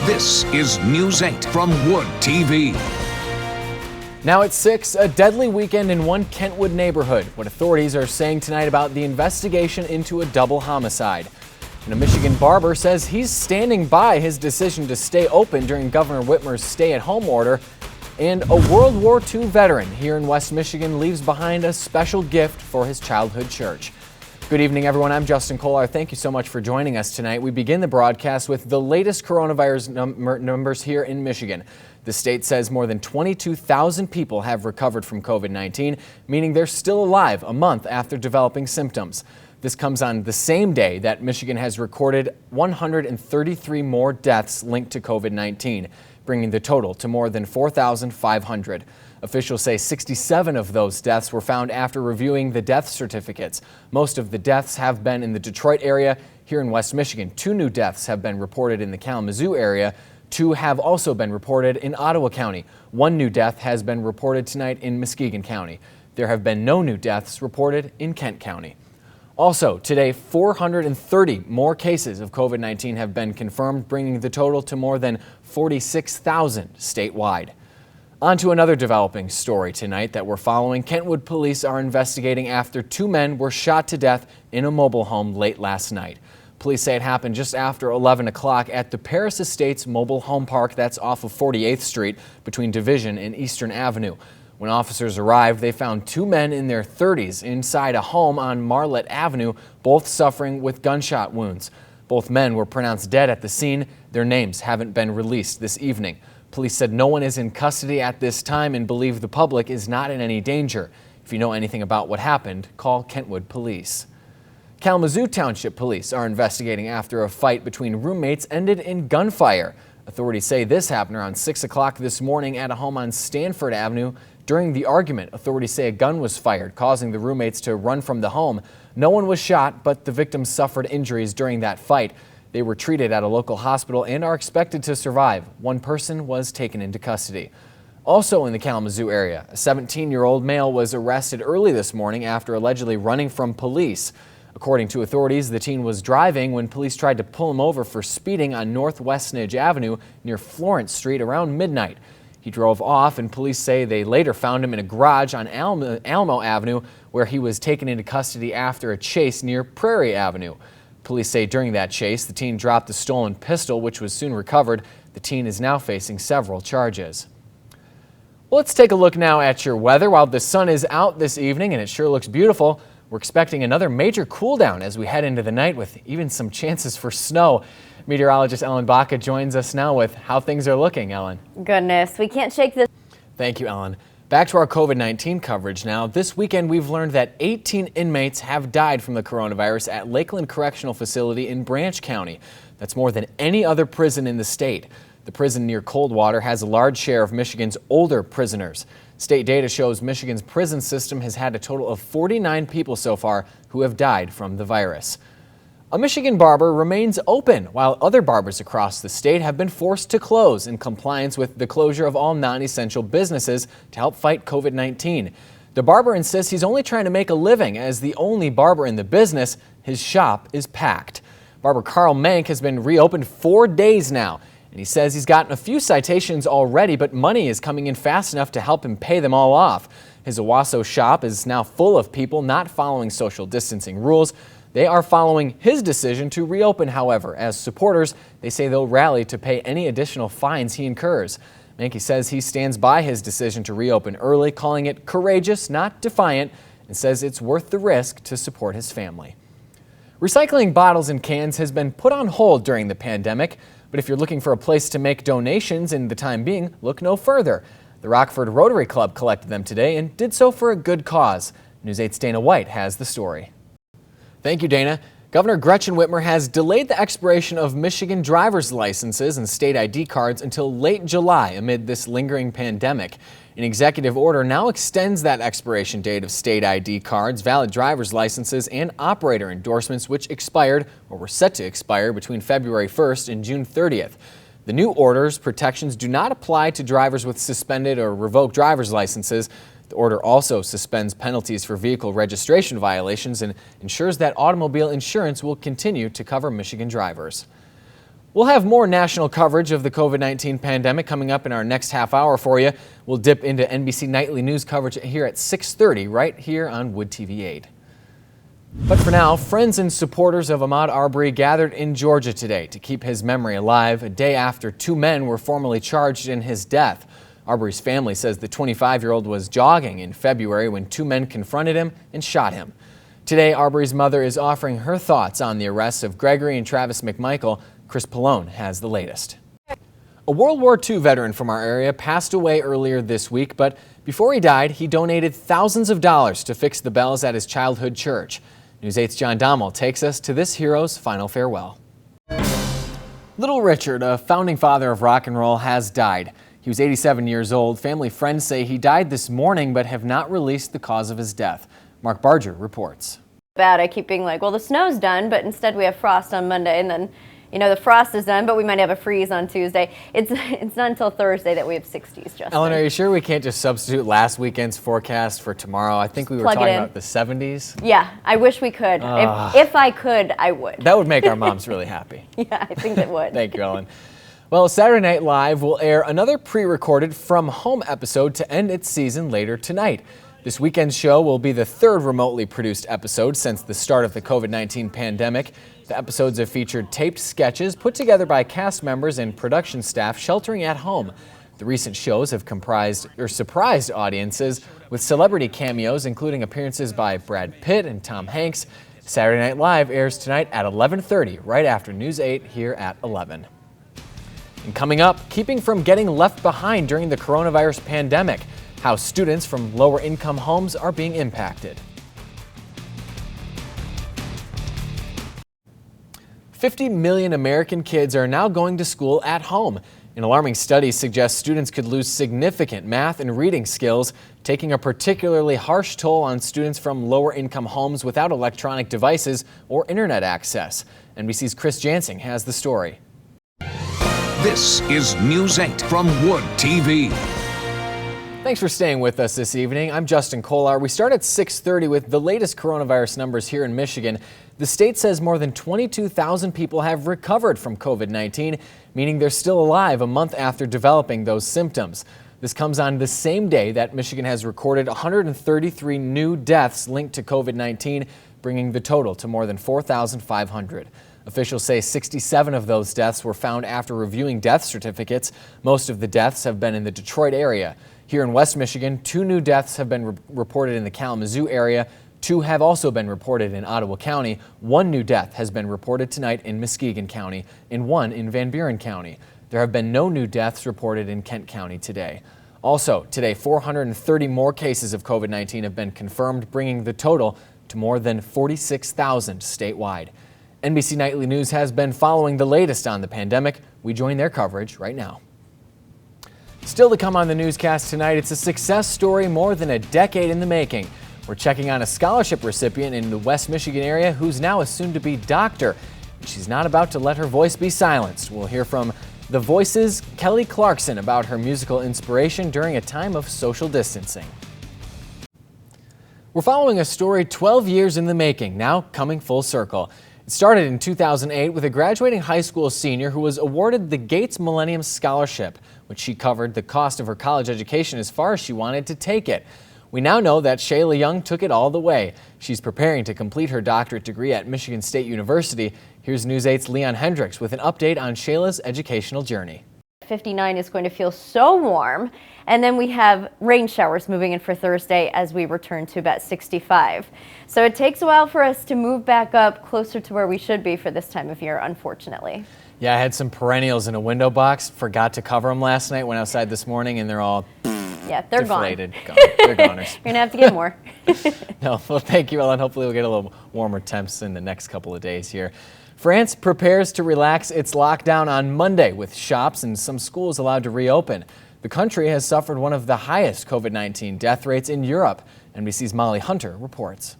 This is News 8 from WOOD TV. Now at 6, a deadly weekend in one Kentwood neighborhood. What authorities are saying tonight about the investigation into a double homicide. And a Michigan barber says he's standing by his decision to stay open during Governor Whitmer's stay-at-home order. And a World War II veteran here in West Michigan leaves behind a special gift for his childhood church. Good evening, everyone. I'm Justin Kollar. Thank you so much for joining us tonight. We begin the broadcast with the latest coronavirus numbers here in Michigan. The state says more than 22,000 people have recovered from COVID-19, meaning they're still alive a month after developing symptoms. This comes on the same day that Michigan has recorded 133 more deaths linked to COVID-19, bringing the total to more than 4,500. Officials say 67 of those deaths were found after reviewing the death certificates. Most of the deaths have been in the Detroit area. Here in West Michigan, 2 new deaths have been reported in the Kalamazoo area. 2 have also been reported in Ottawa County. 1 new death has been reported tonight in Muskegon County. There have been no new deaths reported in Kent County. Also, today, 430 more cases of COVID-19 have been confirmed, bringing the total to more than 46,000 statewide. On to another developing story tonight that we're following. Kentwood police are investigating after 2 men were shot to death in a mobile home late last night. Police say it happened just after 11 o'clock at the Paris Estates Mobile Home Park that's off of 48th Street between Division and Eastern Avenue. When officers arrived, they found 2 men in their 30s inside a home on Marlette Avenue, both suffering with gunshot wounds. Both men were pronounced dead at the scene. Their names haven't been released this evening. Police said no one is in custody at this time and believe the public is not in any danger. If you know anything about what happened, call Kentwood Police. Kalamazoo Township Police are investigating after a fight between roommates ended in gunfire. Authorities say this happened around 6 o'clock this morning at a home on Stanford Avenue. During the argument, authorities say a gun was fired, causing the roommates to run from the home. No one was shot, but the victims suffered injuries during that fight. They were treated at a local hospital and are expected to survive. 1 person was taken into custody. Also in the Kalamazoo area, a 17-year-old male was arrested early this morning after allegedly running from police. According to authorities, the teen was driving when police tried to pull him over for speeding on Northwest Nidge Avenue near Florence Street around midnight. He drove off, and police say they later found him in a garage on Alamo Avenue, where he was taken into custody after a chase near Prairie Avenue. Police say during that chase, the teen dropped the stolen pistol, which was soon recovered. The teen is now facing several charges. Well, let's take a look now at your weather. While the sun is out this evening, and it sure looks beautiful, we're expecting another major cool down as we head into the night with even some chances for snow. Meteorologist Ellen Baca joins us now with how things are looking. Ellen. Goodness, we can't shake this. Thank you, Ellen. Back to our COVID-19 coverage now. This weekend, we've learned that 18 inmates have died from the coronavirus at Lakeland Correctional Facility in Branch County. That's more than any other prison in the state. The prison near Coldwater has a large share of Michigan's older prisoners. State data shows Michigan's prison system has had a total of 49 people so far who have died from the virus. A Michigan barber remains open while other barbers across the state have been forced to close in compliance with the closure of all non-essential businesses to help fight COVID-19. The barber insists he's only trying to make a living. As the only barber in the business, his shop is packed. Barber Carl Mank has been reopened 4 days now, and he says he's gotten a few citations already, but money is coming in fast enough to help him pay them all off. His Owasso shop is now full of people not following social distancing rules. They are following his decision to reopen, however. As supporters, they say they'll rally to pay any additional fines he incurs. Mankey says he stands by his decision to reopen early, calling it courageous, not defiant, and says it's worth the risk to support his family. Recycling bottles and cans has been put on hold during the pandemic, but if you're looking for a place to make donations in the time being, look no further. The Rockford Rotary Club collected them today and did so for a good cause. News 8's Dana White has the story. Thank you, Dana. Governor Gretchen Whitmer has delayed the expiration of Michigan driver's licenses and state ID cards until late July amid this lingering pandemic. An executive order now extends that expiration date of state ID cards, valid driver's licenses, and operator endorsements, which expired or were set to expire between February 1st and June 30th. The new order's protections do not apply to drivers with suspended or revoked driver's licenses. The order also suspends penalties for vehicle registration violations and ensures that automobile insurance will continue to cover Michigan drivers. We'll have more national coverage of the COVID-19 pandemic coming up in our next half hour for you. We'll dip into NBC Nightly News coverage here at 6:30 right here on WOOD TV8. But for now, friends and supporters of Ahmaud Arbery gathered in Georgia today to keep his memory alive a day after two men were formally charged in his death. Arbery's family says the 25-year-old was jogging in February when two men confronted him and shot him. Today, Arbery's mother is offering her thoughts on the arrests of Gregory and Travis McMichael. Chris Pallone has the latest. A World War II veteran from our area passed away earlier this week, but before he died, he donated thousands of dollars to fix the bells at his childhood church. News 8's John Dommel takes us to this hero's final farewell. Little Richard, a founding father of rock and roll, has died. He was 87 years old. Family friends say he died this morning but have not released the cause of his death. Mark Barger reports. I keep being like, well, the snow's done, but instead we have frost on Monday, and then the frost is done, but we might have a freeze on Tuesday. It's not until Thursday that we have 60s, Justin. Ellen, are you sure we can't just substitute last weekend's forecast for tomorrow? I think we were talking about the 70s. Yeah, I wish we could. If I could, I would. That would make our moms really happy. Yeah, I think it would. Thank you, Ellen. Well, Saturday Night Live will air another pre-recorded From Home episode to end its season later tonight. This weekend's show will be the third remotely produced episode since the start of the COVID-19 pandemic. The episodes have featured taped sketches put together by cast members and production staff sheltering at home. The recent shows have surprised audiences with celebrity cameos, including appearances by Brad Pitt and Tom Hanks. Saturday Night Live airs tonight at 11:30, right after News 8 here at 11. And coming up, keeping from getting left behind during the coronavirus pandemic, how students from lower income homes are being impacted. 50 million American kids are now going to school at home. An alarming study suggests students could lose significant math and reading skills, taking a particularly harsh toll on students from lower income homes without electronic devices or internet access. NBC's Chris Jansing has the story. This is News 8 from WOOD TV. Thanks for staying with us this evening. I'm Justin Kollar. We start at 6:30 with the latest coronavirus numbers here in Michigan. The state says more than 22,000 people have recovered from COVID-19, meaning they're still alive a month after developing those symptoms. This comes on the same day that Michigan has recorded 133 new deaths linked to COVID-19, bringing the total to more than 4,500. Officials say 67 of those deaths were found after reviewing death certificates. Most of the deaths have been in the Detroit area. Here in West Michigan, 2 new deaths have been reported in the Kalamazoo area. 2 have also been reported in Ottawa County. 1 new death has been reported tonight in Muskegon County and 1 in Van Buren County. There have been no new deaths reported in Kent County today. Also, today, 430 more cases of COVID-19 have been confirmed, bringing the total to more than 46,000 statewide. NBC Nightly News has been following the latest on the pandemic. We join their coverage right now. Still to come on the newscast tonight, it's a success story more than a decade in the making. We're checking on a scholarship recipient in the West Michigan area who's now a soon-to-be doctor. She's not about to let her voice be silenced. We'll hear from The Voice's Kelly Clarkson about her musical inspiration during a time of social distancing. We're following a story 12 years in the making, now coming full circle. It started in 2008 with a graduating high school senior who was awarded the Gates Millennium Scholarship, which she covered the cost of her college education as far as she wanted to take it. We now know that Shayla Young took it all the way. She's preparing to complete her doctorate degree at Michigan State University. Here's News 8's Leon Hendricks with an update on Shayla's educational journey. 59 is going to feel so warm, and then we have rain showers moving in for Thursday as we return to about 65. So it takes a while for us to move back up closer to where we should be for this time of year, unfortunately. Yeah, I had some perennials in a window box, forgot to cover them last night, went outside this morning, and they're all they're deflated. gone. They're goners. You're gonna have to get more. No, well, thank you, Ellen. Hopefully we'll get a little warmer temps in the next couple of days here. France prepares to relax its lockdown on Monday with shops and some schools allowed to reopen. The country has suffered one of the highest COVID-19 death rates in Europe. NBC's Molly Hunter reports.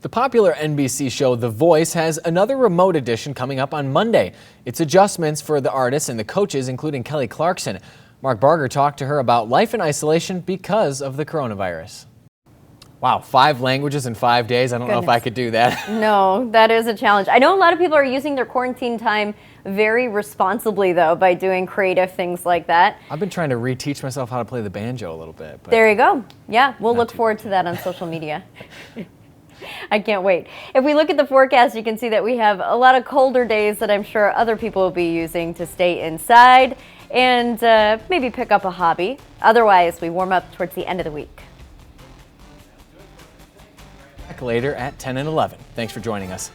The popular NBC show The Voice has another remote edition coming up on Monday. It's adjustments for the artists and the coaches, including Kelly Clarkson. Mark Barger talked to her about life in isolation because of the coronavirus. Wow, 5 languages in 5 days. I don't know if I could do that. No, that is a challenge. I know a lot of people are using their quarantine time very responsibly, though, by doing creative things like that. I've been trying to reteach myself how to play the banjo a little bit. But there you go. Yeah, we'll look forward to that on social media. I can't wait. If we look at the forecast, you can see that we have a lot of colder days that I'm sure other people will be using to stay inside and maybe pick up a hobby. Otherwise, we warm up towards the end of the week. Back later at 10 and 11. Thanks for joining us.